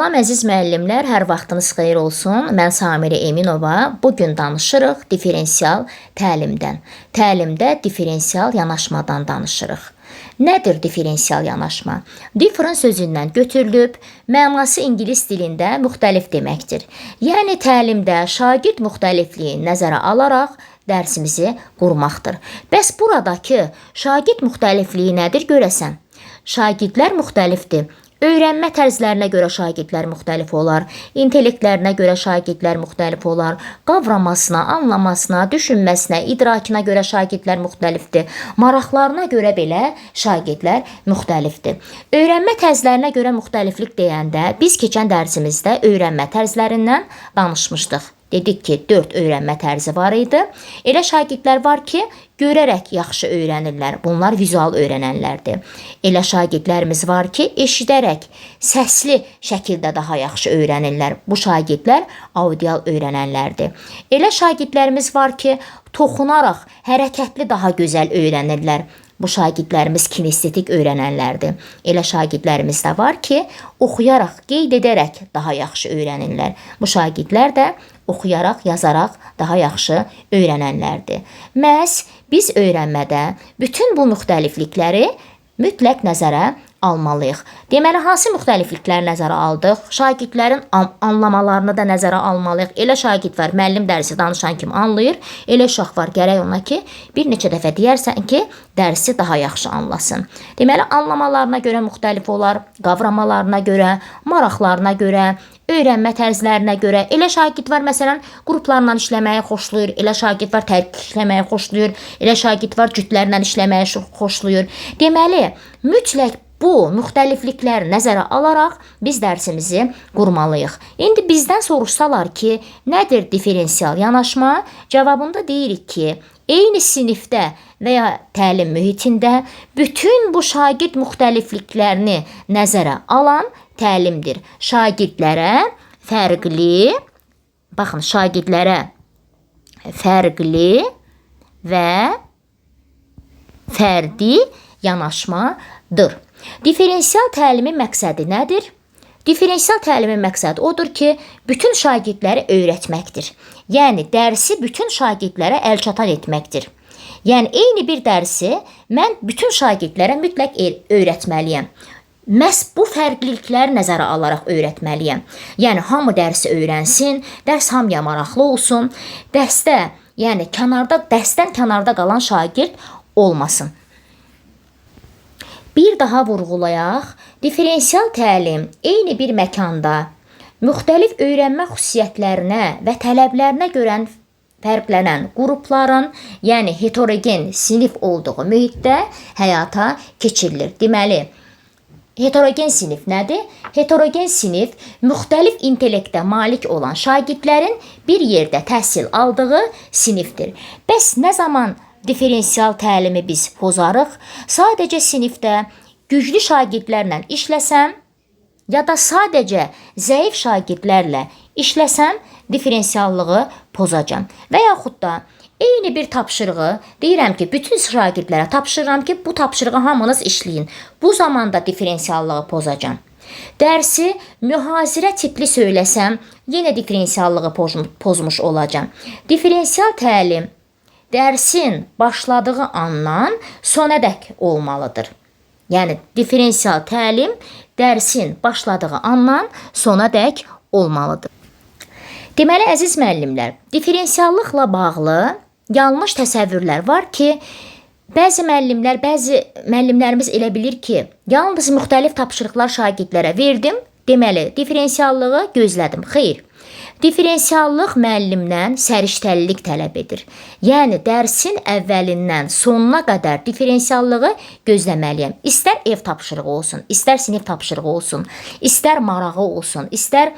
Salam əziz müəllimlər, hər vaxtınız xeyir olsun. Mən Samira Eminova. Bugün danışırıq diferensial təlimdən. Təlimdə diferensial yanaşmadan danışırıq. Nədir diferensial yanaşma? Different sözündən götürülüb, mənası ingilis dilində müxtəlif deməkdir. Yəni təlimdə şagird müxtəlifliyi nəzərə alaraq dərsimizi qurmaqdır. Bəs buradakı şagird müxtəlifliyi nədir görəsən? Şagirdlər müxtəlifdir. Öyrənmə tərzlərinə görə şagirdlər müxtəlif olar, intellektlərinə görə şagirdlər müxtəlif olar, qavramasına, anlamasına, düşünməsinə, idrakına görə şagirdlər müxtəlifdir, maraqlarına görə belə şagirdlər müxtəlifdir. Öyrənmə tərzlərinə görə müxtəliflik deyəndə biz keçən dərsimizdə öyrənmə tərzlərindən danışmışdıq. Dedik ki, 4 öyrənmə tərzi var idi. Elə şagirdlər var ki, görərək yaxşı öyrənirlər. Bunlar vizual öyrənənlərdir. Elə şagirdlərimiz var ki, eşidərək, səsli şəkildə daha yaxşı öyrənirlər. Bu şagirdlər audial öyrənənlərdir. Elə şagirdlərimiz var ki, toxunaraq, hərəkətli daha gözəl öyrənirlər. Bu şagirdlərimiz kinestetik öyrənənlərdir. Elə şagirdlərimiz də var ki, oxuyaraq, qeyd edərək daha yaxşı öyrənirlər. Bu şagirdlər də oxuyaraq, yazaraq daha yaxşı öyrənənlərdir. Məhz biz öyrənmədə bütün bu müxtəliflikləri mütləq nəzərə almalıyıq. Deməli, hansı müxtəliflikləri nəzərə aldıq? Şagirdlərin anlamalarını da nəzərə almalıyıq. Elə şagird var, müəllim dərsi danışan kimi anlayır. Elə uşaq var, gərək ona ki, bir neçə dəfə deyərsən ki, dərsi daha yaxşı anlasın. Deməli, anlamalarına görə müxtəlif olar, qavramalarına görə, maraqlarına görə, öyrənmə tərzlərinə görə. Elə şagird var, məsələn, qruplarla işləməyi xoşlayır, elə şagird var, tərkib işləməyi xoşlayır, elə şagird var, cütlərlə işləməyi xoşlayır. Deməli, mütləq bu müxtəliflikləri nəzərə alaraq biz dərsimizi qurmalıyıq. İndi bizdən soruşsalar ki, nədir diferensial yanaşma? Cavabında deyirik ki, eyni sinifdə və ya təlim mühitində bütün bu şagird müxtəlifliklərini nəzərə alan təlimdir. Şagirdlərə fərqli, baxın, şagirdlərə fərqli və fərdi yanaşmadır. Diferensial təlimin məqsədi nədir? Diferensial təlimin məqsədi odur ki, bütün şagirdləri öyrətməkdir. Yəni, dərsi bütün şagirdlərə əlçatan etməkdir. Yəni, eyni bir dərsi mən bütün şagirdlərə mütləq öyrətməliyəm. Məhz bu fərqlilikləri nəzərə alaraq öyrətməliyəm. Yəni, hamı dərsi öyrənsin, dərs hamıya maraqlı olsun, dərsdən kənarda qalan şagird olmasın. Bir daha vurğulayaq, diferensial təlim eyni bir məkanda müxtəlif öyrənmə xüsusiyyətlərinə və tələblərinə görə fərqlənən qrupların, yəni heterogen sinif olduğu mühitdə həyata keçirilir. Deməli, heterogen sinif nədir? Heterogen sinif müxtəlif intellektə malik olan şagirdlərin bir yerdə təhsil aldığı sinifdir. Bəs nə zaman diferensial təlimi biz pozarıq? Sadəcə sinifdə güclü şagirdlərlə işləsəm, ya da sadəcə zəif şagirdlərlə işləsəm, diferensiallığı pozacam. Və yaxud da eyni bir tapşırığı deyirəm ki, bütün şagirdlərə tapşırıram ki, bu tapşırığı hamınız işləyin. Bu zamanda diferensiallığı pozacam. Dərsi mühazirə tipli söyləsəm, yenə diferensiallığı pozmuş olacam. Diferensial təlim dərsin başladığı andan sonadək olmalıdır. Yəni, diferensial təlim dərsin başladığı andan sonadək olmalıdır. Deməli, əziz müəllimlər, diferensiallıqla bağlı yanlış təsəvvürlər var ki, bəzi müəllimlərimiz elə bilir ki, yalnız müxtəlif tapşırıqlar şagirdlərə verdim, deməli, diferensiallığı gözlədim. Xeyr. Diferensiallıq müəllimdən səriştəlilik tələb edir. Yəni, dərsin əvvəlindən sonuna qədər diferensiallığı gözləməliyəm. İstər ev tapşırığı olsun, istər sinif tapşırığı olsun, istər marağı olsun, istər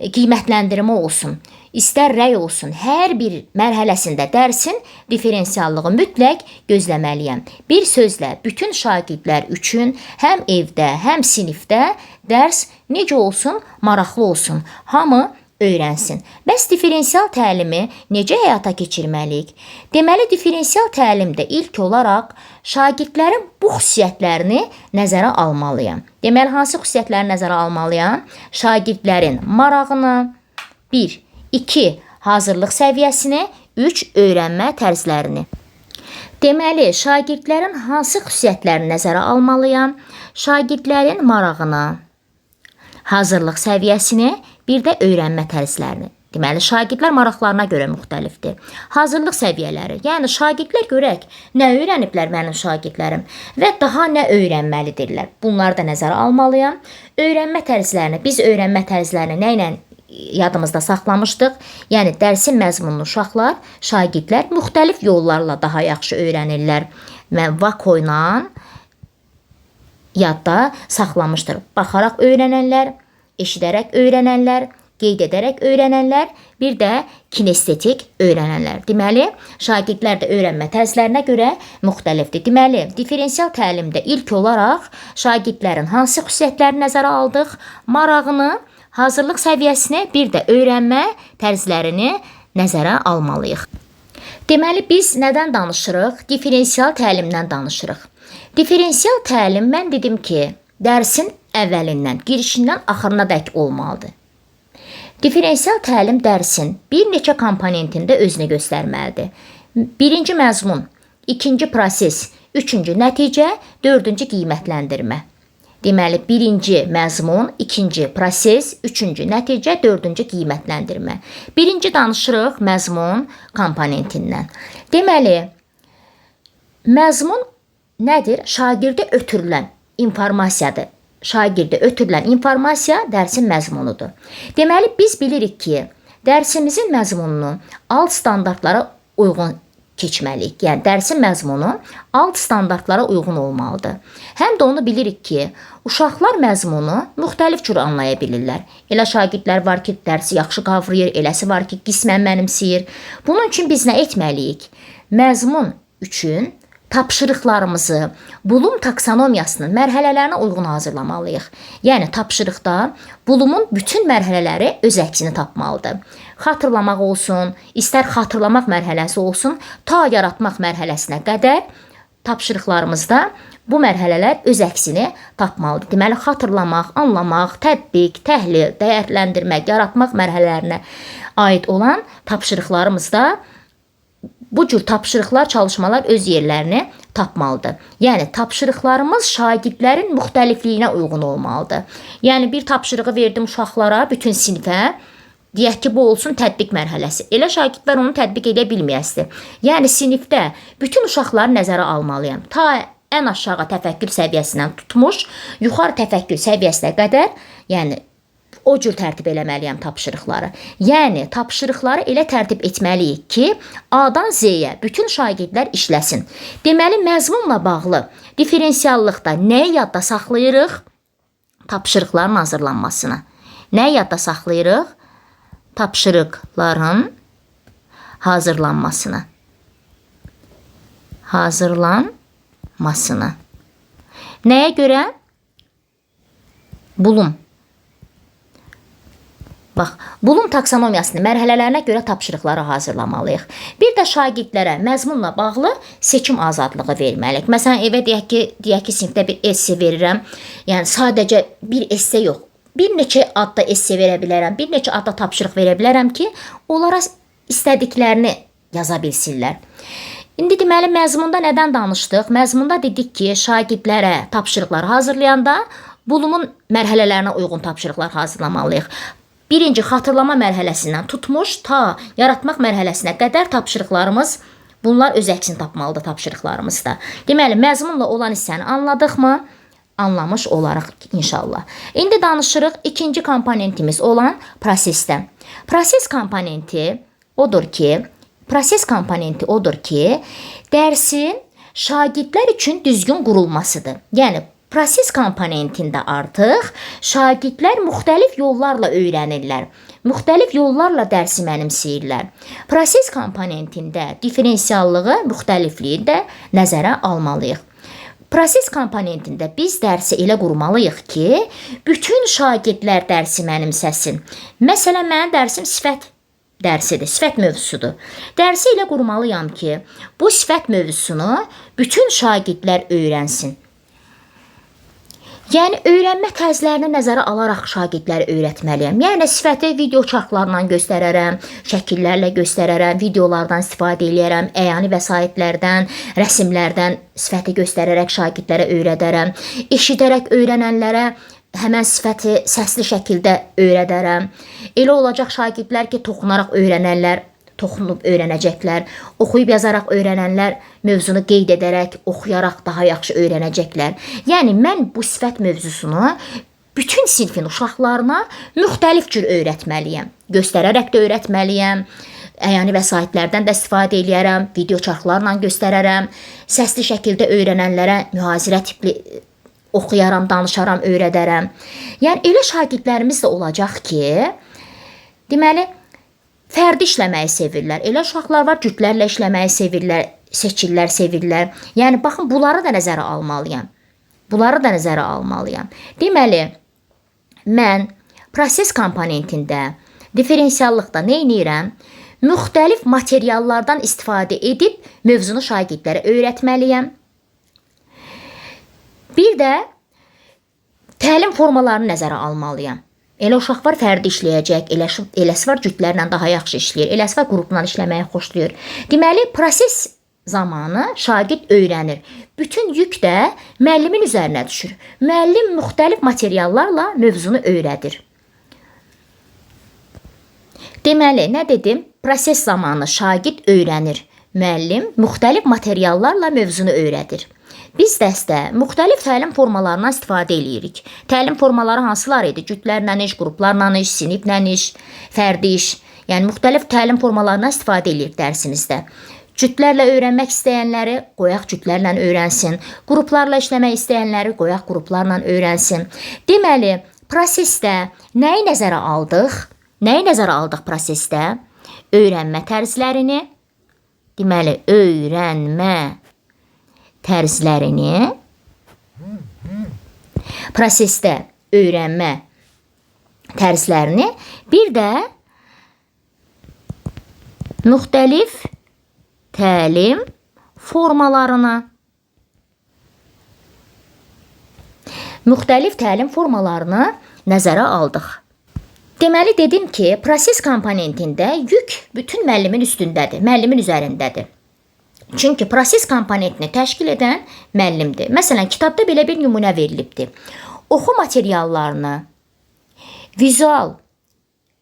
qiymətləndirmə olsun, istər rəy olsun. Hər bir mərhələsində dərsin diferensiallığı mütləq gözləməliyəm. Bir sözlə, bütün şagirdlər üçün həm evdə, həm sinifdə dərs necə olsun, maraqlı olsun. Hamı öyrənsin. Bəs differensial təlimi necə həyata keçirməliyik? Deməli, differensial təlimdə ilk olaraq şagirdlərin bu xüsusiyyətlərini nəzərə almalıyam. Deməli, hansı xüsusiyyətləri nəzərə almalıyam? Şagirdlərin marağını, 1, 2, hazırlıq səviyyəsini, 3, öyrənmə tərzlərini. Deməli, şagirdlərin hansı xüsusiyyətlərini nəzərə almalıyam? Şagirdlərin marağını, hazırlıq səviyyəsini, bir də öyrənmə tərzlərini. Deməli, şagirdlər maraqlarına görə müxtəlifdir. Hazırlıq səviyyələri, yəni şagirdlər görək, nə öyrəniblər mənim şagirdlərim və daha nə öyrənməlidirlər. Bunları da nəzərə almalıyam. Öyrənmə tərzlərini, biz öyrənmə tərzlərini nə ilə yadımızda saxlamışdıq? Yəni, dərsin məzmununu uşaqlar, şagirdlər müxtəlif yollarla daha yaxşı öyrənirlər və vako ilə yadda saxlamışdır. Baxaraq öyrənənlər, eşidərək öyrənənlər, qeyd edərək öyrənənlər, bir də kinestetik öyrənənlər. Deməli, şagirdlər də öyrənmə tərzlərinə görə müxtəlifdir. Deməli, differensial təlimdə ilk olaraq şagirdlərin hansı xüsusiyyətlərini nəzərə aldıq? Marağını, hazırlıq səviyyəsini, bir də öyrənmə tərzlərini nəzərə almalıyıq. Deməli, biz nədən danışırıq? Differensial təlimdən danışırıq. Differensial təlim, mən dedim ki, dərsin əvvəlindən, girişindən axırına dək olmalıdır. Differensial təlim dərsin bir neçə komponentində özünü göstərməlidir. Birinci məzmun, ikinci proses, üçüncü nəticə, dördüncü qiymətləndirmə. Deməli, birinci məzmun, ikinci proses, üçüncü nəticə, dördüncü qiymətləndirmə. Birinci danışırıq məzmun komponentindən. Deməli, məzmun nədir? Şagirdə ötürülən informasiyadır. Şagirdə ötürülən informasiya dərsin məzmunudur. Deməli, biz bilirik ki, dərsimizin məzmununu alt standartlara uyğun keçməliyik. Yəni, dərsin məzmunu alt standartlara uyğun olmalıdır. Həm də onu bilirik ki, uşaqlar məzmunu müxtəlif cür anlaya bilirlər. Elə şagirdlər var ki, dərsi yaxşı qavrayır, eləsi var ki, qismən mənimsəyir. Bunun üçün biz nə etməliyik? Məzmun üçün tapşırıqlarımızı Bloom taksonomiyasının mərhələlərinə uyğun hazırlamalıyıq. Yəni, tapşırıqda Bloom'un bütün mərhələləri öz əksini tapmalıdır. Xatırlamaq olsun, istər xatırlamaq mərhələsi olsun, ta yaratmaq mərhələsinə qədər tapşırıqlarımızda bu mərhələlər öz əksini tapmalıdır. Deməli, xatırlamaq, anlamaq, tətbiq, təhlil, dəyərləndirmək, yaratmaq mərhələlərinə aid olan tapşırıqlarımızda bu cür tapşırıqlar, çalışmalar öz yerlərini tapmalıdır. Yəni, tapşırıqlarımız şagirdlərin müxtəlifliyinə uyğun olmalıdır. Yəni, bir tapşırığı verdim uşaqlara, bütün sinifə, deyək ki, bu olsun tətbiq mərhələsi. Elə şagirdlər onu tətbiq edə bilməyəsidir. Yəni, sinifdə bütün uşaqları nəzərə almalıyam. Ta ən aşağı təfəkkür səviyyəsindən tutmuş, yuxarı təfəkkür səviyyəsinə qədər, yəni, o cür tərtib eləməliyəm tapşırıqları. Yəni, tapşırıqları elə tərtib etməliyik ki, A-dan Z-yə bütün şagirdlər işləsin. Deməli, məzmunla bağlı differensiallıqda nəyi yadda saxlayırıq? Tapşırıqların hazırlanmasını. Nəyi yadda saxlayırıq? Tapşırıqların hazırlanmasını. Hazırlanmasını. Nəyə görə? Bloom. Bax, Bloom taksonomiyasının mərhələlərinə görə tapşırıqları hazırlamalıyıq. Bir də şagirdlərə məzmunla bağlı seçim azadlığı verməliyik. Məsələn, evə deyək ki, sinifdə bir esse verirəm. Yəni, sadəcə bir esse yox. Bir neçə adda esse verə bilərəm, bir neçə adda tapşırıq verə bilərəm ki, onlara istədiklərini yaza bilsinlər. İndi deməli, məzmunda nədən danışdıq? Məzmunda dedik ki, şagirdlərə tapşırıqlar hazırlayanda Bloom'un mərhələlərinə uyğun tapşırıqlar hazırlamalıyıq. Birinci xatırlama mərhələsindən tutmuş, ta yaratmaq mərhələsinə qədər tapşırıqlarımız, bunlar öz əksini tapmalıdır tapşırıqlarımızda. Deməli, məzmunla olan hissəni anladıqmı? Anlamış olaraq inşallah. İndi danışırıq ikinci komponentimiz olan prosesdən. Proses komponenti odur ki, dərsin şagirdlər üçün düzgün qurulmasıdır. Yəni, proses komponentində artıq şagirdlər müxtəlif yollarla öyrənirlər. Müxtəlif yollarla dərsi mənimsəyirlər. Proses komponentində differensiallığı, müxtəlifliyi də nəzərə almalıyıq. Proses komponentində biz dərsi elə qurmalıyıq ki, bütün şagirdlər dərsi mənimsəsin. Məsələn, mənim dərsim sifət dərsidir, sifət mövzusudur. Dərsi elə qurmalıyam ki, bu sifət mövzusunu bütün şagirdlər öyrənsin. Yəni, öyrənmə tərzlərini nəzərə alaraq şagirdləri öyrətməliyəm. Yəni, sifəti video çarxlarla göstərərəm, şəkillərlə göstərərəm, videolardan istifadə edərəm, əyani vəsaitlərdən, rəsmlərdən sifəti göstərərək şagirdlərə öyrədərəm. Eşidərək öyrənənlərə həmən sifəti səsli şəkildə öyrədərəm. Elə olacaq şagirdlər ki, toxunaraq öyrənərlər, toxunub öyrənəcəklər. Oxuyub yazaraq öyrənənlər mövzunu qeyd edərək, oxuyaraq daha yaxşı öyrənəcəklər. Yəni, mən bu sifət mövzusunu bütün sinfin uşaqlarına müxtəlif cür öyrətməliyəm. Göstərərək də öyrətməliyəm. Əyani vəsaitlərdən də istifadə edərəm, video çarxlarla göstərərəm. Səsli şəkildə öyrənənlərə mühazirə tipli oxuyaram, danışaram, öyrədərəm. Yəni, elə şagirdlərimiz də olacaq ki, deməli, fərdi işləməyi sevirlər. Elə uşaqlar var, cütlərlə işləməyi sevirlər, seçirlər, sevirlər. Yəni, baxın, bunları da nəzərə almalıyam. Bunları da nəzərə almalıyam. Deməli, mən proses komponentində, diferensiallıqda nə edirəm? Müxtəlif materiallardan istifadə edib mövzunu şagirdlərə öyrətməliyəm. Bir də təlim formalarını nəzərə almalıyam. Elə uşaq var, fərdi işləyəcək, eləsi var, cütlərlə daha yaxşı işləyir, eləsi var, qrupla işləməyi xoşlayır. Deməli, proses zamanı şagird öyrənir. Bütün yük də müəllimin üzərinə düşür. Müəllim müxtəlif materiallarla mövzunu öyrədir. Deməli, nə dedim? Proses zamanı şagird öyrənir. Müəllim müxtəlif materiallarla mövzunu öyrədir. Biz dəstə müxtəlif təlim formalarından istifadə edirik. Təlim formaları hansılar idi? Cütlərlə iş, qruplarla iş, siniflə iş, fərdi iş. Yəni, müxtəlif təlim formalarından istifadə edirik dərsimizdə. Cütlərlə öyrənmək istəyənləri qoyaq cütlərlə öyrənsin. Qruplarla işləmək istəyənləri qoyaq qruplarla öyrənsin. Deməli, prosesdə nəyi nəzərə aldıq? Nəyi nəzərə aldıq prosesdə? Öyrənmə tərzlərini. Deməli, öyrənmə tərzlərini, prosesdə öyrənmə tərzlərini, bir də müxtəlif təlim formalarını. Müxtəlif təlim formalarını nəzərə aldıq. Deməli, dedim ki, proses komponentində yük bütün müəllimin üstündədir, müəllimin üzərindədir. Çünki proses komponentini təşkil edən müəllimdir. Məsələn, kitabda belə bir nümunə verilibdir. Oxu materiallarını vizual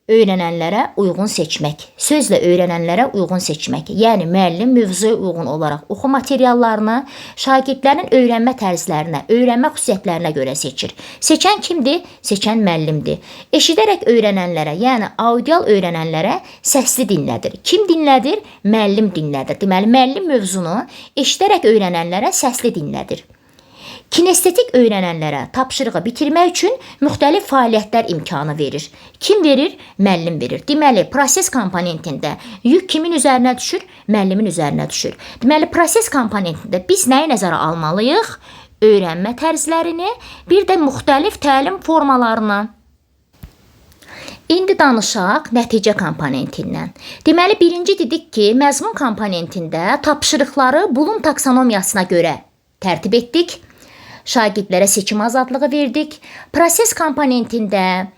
öyrənənlərə uyğun seçmək, sözlə öyrənənlərə uyğun seçmək. Yəni, müəllim mövzuya uyğun olaraq oxu materiallarını şagirdlərin öyrənmə tərzlərinə, öyrənmə xüsusiyyətlərinə görə seçir. Seçən kimdir? Seçən müəllimdir. Eşidərək öyrənənlərə, yəni audial öyrənənlərə səsli dinlədir. Kim dinlədir? Müəllim dinlədir. Deməli, müəllim mövzunu eşidərək öyrənənlərə səsli dinlədir. Kinestetik öyrənənlərə tapşırığı bitirmək üçün müxtəlif fəaliyyətlər imkanı verir. Kim verir? Müəllim verir. Deməli, proses komponentində yük kimin üzərinə düşür? Müəllimin üzərinə düşür. Deməli, proses komponentində biz nəyi nəzərə almalıyıq? Öyrənmə tərzlərini, bir də müxtəlif təlim formalarını. İndi danışaq nəticə komponentindən. Deməli, birinci dedik ki, məzmun komponentində tapşırıqları Bloom taksonomiyasına görə tərtib etdik. Şagirdlərə seçim azadlığı verdik. Proses komponentində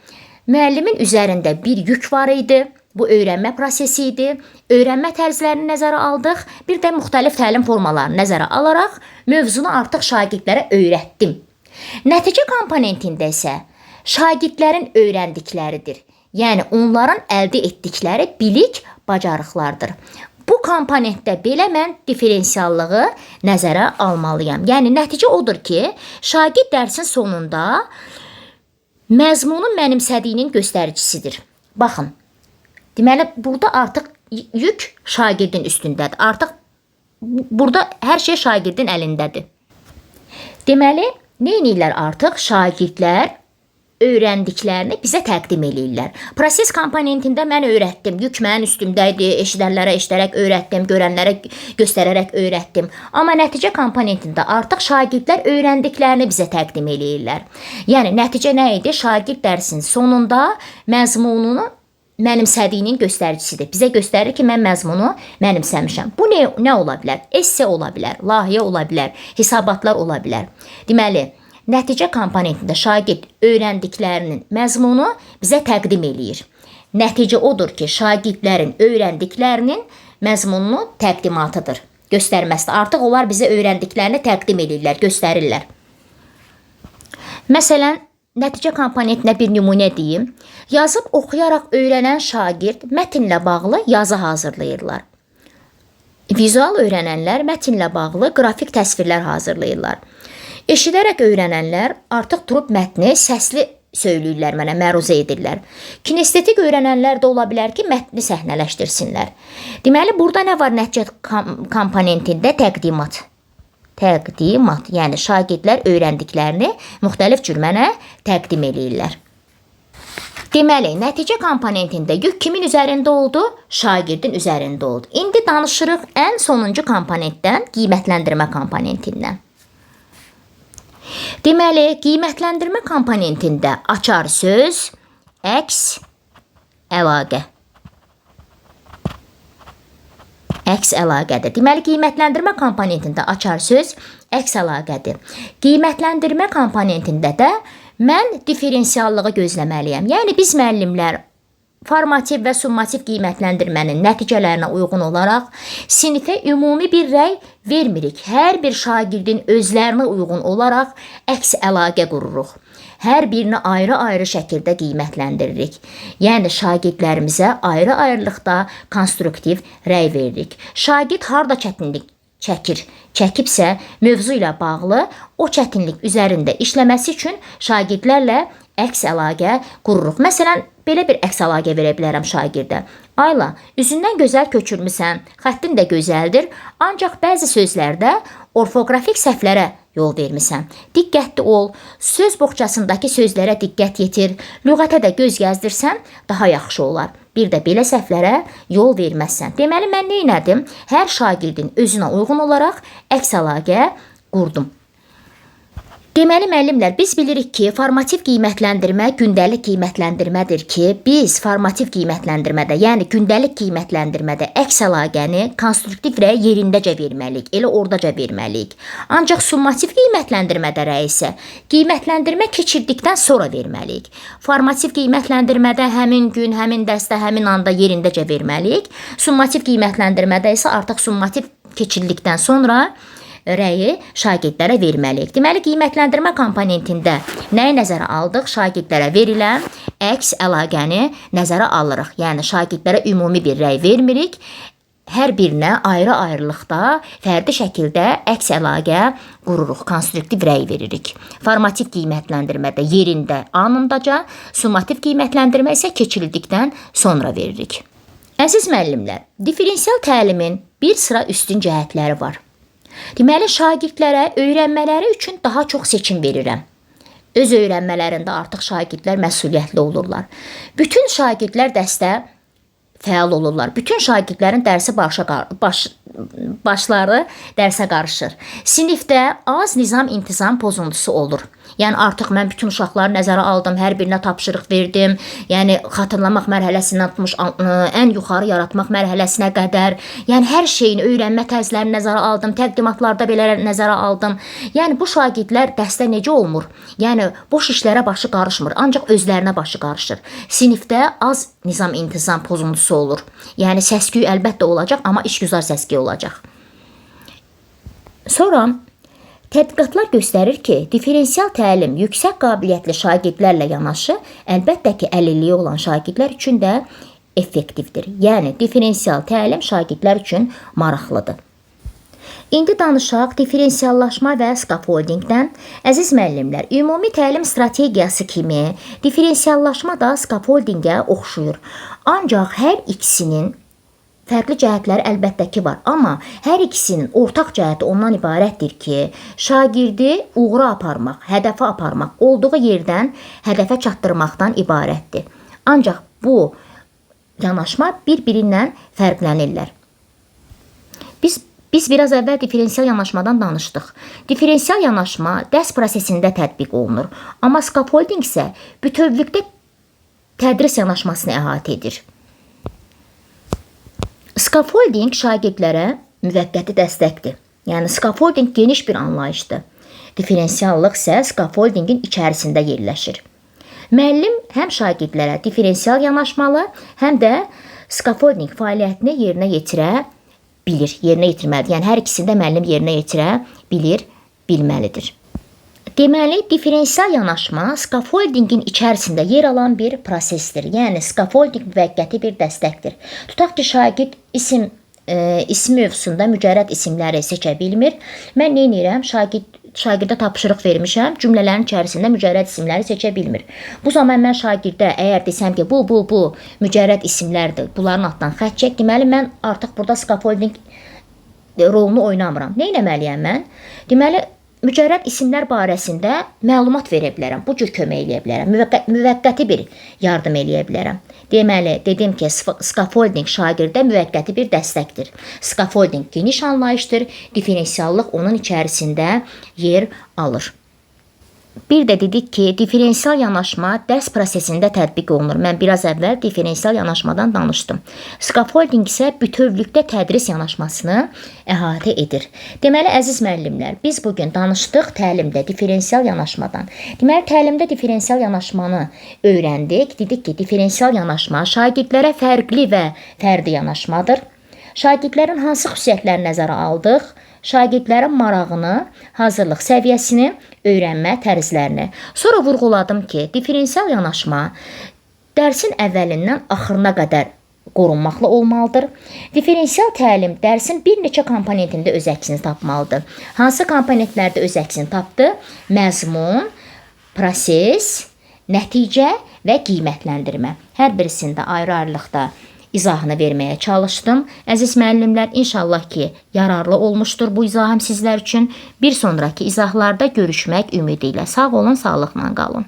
müəllimin üzərində bir yük var idi. Bu öyrənmə prosesi idi. Öyrənmə tərzlərini nəzərə aldıq. Bir də müxtəlif təlim formalarını nəzərə alaraq mövzunu artıq şagirdlərə öyrətdim. Nəticə komponentində isə şagirdlərin öyrəndikləridir. Yəni, onların əldə etdikləri bilik, bacarıqlardır. Bu komponentdə belə mən diferensiallığı nəzərə almalıyam. Yəni, nəticə odur ki, şagird dərsin sonunda məzmunun mənimsədiyinin göstəricisidir. Baxın, deməli, burada artıq yük şagirdin üstündədir. Artıq burada hər şey şagirdin əlindədir. Deməli, nə edirlər artıq? Şagirdlər öyrəndiklərini bizə təqdim eləyirlər. Proses komponentində mən öyrətdim, yük mənim üstümdə idi, eşidənlərə eşidərək öyrətdim, görənlərə göstərərək öyrətdim. Amma nəticə komponentində artıq şagirdlər öyrəndiklərini bizə təqdim eləyirlər. Yəni nəticə nə idi? Şagird dərsin sonunda məzmununu mənimsədiyinin göstəricisidir. Bizə göstərir ki, mən məzmunu mənimsəmişəm. Bu nə ola bilər? Esse ola bilər, layihə ola bilər, hesabatlar ola bilər. Deməli, nəticə komponentində şagird öyrəndiklərinin məzmunu bizə təqdim eləyir. Nəticə odur ki, şagirdlərin öyrəndiklərinin məzmununu təqdimatıdır, göstərməsidir. Artıq onlar bizə öyrəndiklərini təqdim eləyirlər, göstərirlər. Məsələn, nəticə komponentinə bir nümunə deyim. Yazıb oxuyaraq öyrənən şagird mətnlə bağlı yazı hazırlayırlar. Vizual öyrənənlər mətnlə bağlı qrafik təsvirlər hazırlayırlar. Eşidərək öyrənənlər artıq durub mətni səsli söyləyirlər, mənə məruzə edirlər. Kinestetik öyrənənlər də ola bilər ki, mətni səhnələşdirsinlər. Deməli, burada nə var nəticə komponentində? Təqdimat. Təqdimat, yəni şagirdlər öyrəndiklərini müxtəlif cür mənə təqdim eləyirlər. Deməli, nəticə komponentində yük kimin üzərində oldu? Şagirdin üzərində oldu. İndi danışırıq ən sonuncu komponentdən, qiymətləndirmə komponentindən. Deməli, qiymətləndirmə komponentində açar söz, əks, əlaqə. Əks əlaqədir. Deməli, qiymətləndirmə komponentində açar söz, əks əlaqədir. Qiymətləndirmə komponentində də mən diferensiallığı gözləməliyəm. Yəni, biz müəllimlər formativ və summativ qiymətləndirmənin nəticələrinə uyğun olaraq sinifə ümumi bir rəy vermirik. Hər bir şagirdin özlərinə uyğun olaraq əks əlaqə qururuq. Hər birini ayrı-ayrı şəkildə qiymətləndiririk. Yəni, şagirdlərimizə ayrı-ayrılıqda konstruktiv rəy veririk. Şagird harda çətinlik çəkibsə, mövzu ilə bağlı o çətinlik üzərində işləməsi üçün şagirdlərlə əks əlaqə qururuq. Məsələn, belə bir əks əlaqə verə bilərəm şagirdə. Ayla, üzündən gözəl köçürmüsən, xəttin də gözəldir, ancaq bəzi sözlərdə orfoqrafik səhvlərə yol vermisən. Diqqətli ol, söz boğçasındakı sözlərə diqqət yetir, lüğətə də göz gəzdirsən, daha yaxşı olar. Bir də belə səhvlərə yol verməzsən. Deməli, mən neynədim? Hər şagirdin özünə uyğun olaraq əks əlaqə qurdum. Deməli, müəllimlər, biz bilirik ki, formativ qiymətləndirmə gündəlik qiymətləndirmədir ki, biz formativ qiymətləndirmədə, yəni gündəlik qiymətləndirmədə əks əlaqəni konstruktiv rəy yerindəcə verməliyik, elə oradaca verməliyik. Ancaq summativ qiymətləndirmədə rəy isə qiymətləndirmə keçirdikdən sonra verməliyik. Formativ qiymətləndirmədə həmin gün, həmin dərsdə, həmin anda yerindəcə verməliyik. Summativ qiymətləndirmədə isə artıq summativ keçirdikdən sonra rəyi şagirdlərə verməliyik. Deməli, qiymətləndirmə komponentində nəyi nəzərə aldıq? Şagirdlərə verilən əks əlaqəni nəzərə alırıq. Yəni, şagirdlərə ümumi bir rəy vermirik. Hər birinə ayrı-ayrılıqda, fərdi şəkildə əks əlaqə qururuq, konstruktiv rəy veririk. Formativ qiymətləndirmədə yerində, anındaca, summativ qiymətləndirmə isə keçirildikdən sonra veririk. Əziz müəllimlər, diferensial təlimin bir sıra üstün cəhətləri var. Deməli, şagirdlərə öyrənmələri üçün daha çox seçim verirəm. Öz öyrənmələrində artıq şagirdlər məsuliyyətli olurlar. Bütün şagirdlər dərsdə fəal olurlar. Bütün şagirdlərin dərsi başları dərsə qarışır. Sinifdə az nizam-intizam pozuntusu olur. Yəni, artıq mən bütün uşaqları nəzərə aldım, hər birinə tapşırıq verdim. Yəni, xatırlamaq mərhələsindən tutmuş ən yuxarı yaratmaq mərhələsinə qədər. Yəni, hər şeyin öyrənmə tərzlərini nəzərə aldım, təqdimatlarda belə nəzərə aldım. Yəni, bu şagirdlər dərsdə necə olmur? Yəni, boş işlərə başı qarışmır, ancaq özlərinə başı qarışır. Sinifdə az nizam-intizam pozuntusu olur. Yəni, səs-küy əlbəttə olacaq, amma işgüzar səs-küy olacaq. Sonra tədqiqatlar göstərir ki, diferensial təlim yüksək qabiliyyətli şagirdlərlə yanaşı, əlbəttə ki, əlilliyi olan şagirdlər üçün də effektivdir. Yəni, diferensial təlim şagirdlər üçün maraqlıdır. İndi danışaq diferensiallaşma və skafoldingdən. Əziz müəllimlər, ümumi təlim strategiyası kimi diferensiallaşma da skafoldingə oxşuyur. Ancaq hər ikisinin fərqli cəhətləri əlbəttə ki var, amma hər ikisinin ortaq cəhəti ondan ibarətdir ki, şagirdi uğura aparmaq, hədəfə aparmaq, olduğu yerdən hədəfə çatdırmaqdan ibarətdir. Ancaq bu yanaşma bir-birindən fərqlənirlər. Biz biraz əvvəl diferensial yanaşmadan danışdıq. Diferensial yanaşma dərs prosesində tətbiq olunur, amma scaffolding isə bütövlükdə tədris yanaşmasını əhatə edir. Scaffolding şagirdlərə müvəqqəti dəstəkdir. Yəni scaffolding geniş bir anlayışdır. Diferensiallıq isə scaffoldingin içərisində yerləşir. Müəllim həm şagirdlərə diferensial yanaşmalı, həm də scaffolding fəaliyyətini yerinə yetirə bilir, yerinə yetirməlidir. Yəni hər ikisini də müəllim yerinə yetirə bilir, bilməlidir. Deməli, diferensial yanaşma scaffoldingin içərisində yer alan bir prosesdir. Yəni scaffolding müvəqqəti bir dəstəkdir. Tutaq ki, şagird isim mövzusunda mücərrəd isimləri seçə bilmir. Mən nə edirəm? Şagirdə tapşırıq vermişəm, cümlələrin içərisində mücərrəd isimləri seçə bilmir. Bu zaman mən şagirdə əgər desəm ki, bu mücərrəd isimlərdir, bunların altından xətt çək, deməli mən artıq burada scaffolding rolunu oynamıram. Nə etməliyəm mən? Deməli, mücərrəd isimlər barəsində məlumat verə bilərəm, bu cür kömək eləyə bilərəm, müvəqqəti bir yardım eləyə bilərəm. Deməli, dedim ki, scaffolding şagirdə müvəqqəti bir dəstəkdir. Scaffolding geniş anlayışdır, diferensiallıq onun içərisində yer alır. Bir də dedik ki, diferensial yanaşma dərs prosesində tətbiq olunur. Mən biraz əvvəl diferensial yanaşmadan danışdım. Scaffolding isə bütövlükdə tədris yanaşmasını əhatə edir. Deməli, əziz müəllimlər, biz bugün danışdıq təlimdə diferensial yanaşmadan. Deməli, təlimdə diferensial yanaşmanı öyrəndik. Dedik ki, diferensial yanaşma şagirdlərə fərqli və fərdi yanaşmadır. Şagirdlərin hansı xüsusiyyətləri nəzərə aldıq? Şagirdlərin marağını, hazırlıq səviyyəsini, öyrənmə tərzlərini. Sonra vurğuladım ki, diferensial yanaşma dərsin əvvəlindən axırına qədər qorunmaqla olmalıdır. Diferensial təlim dərsin bir neçə komponentində öz əksini tapmalıdır. Hansı komponentlərdə öz əksini tapdı? Məzmun, proses, nəticə və qiymətləndirmə. Hər birisində ayrı-ayrılıqda izahını verməyə çalışdım. Əziz müəllimlər, inşallah ki, yararlı olmuşdur bu izahım sizlər üçün. Bir sonraki izahlarda görüşmək ümidi ilə. Sağ olun, sağlıqla qalın.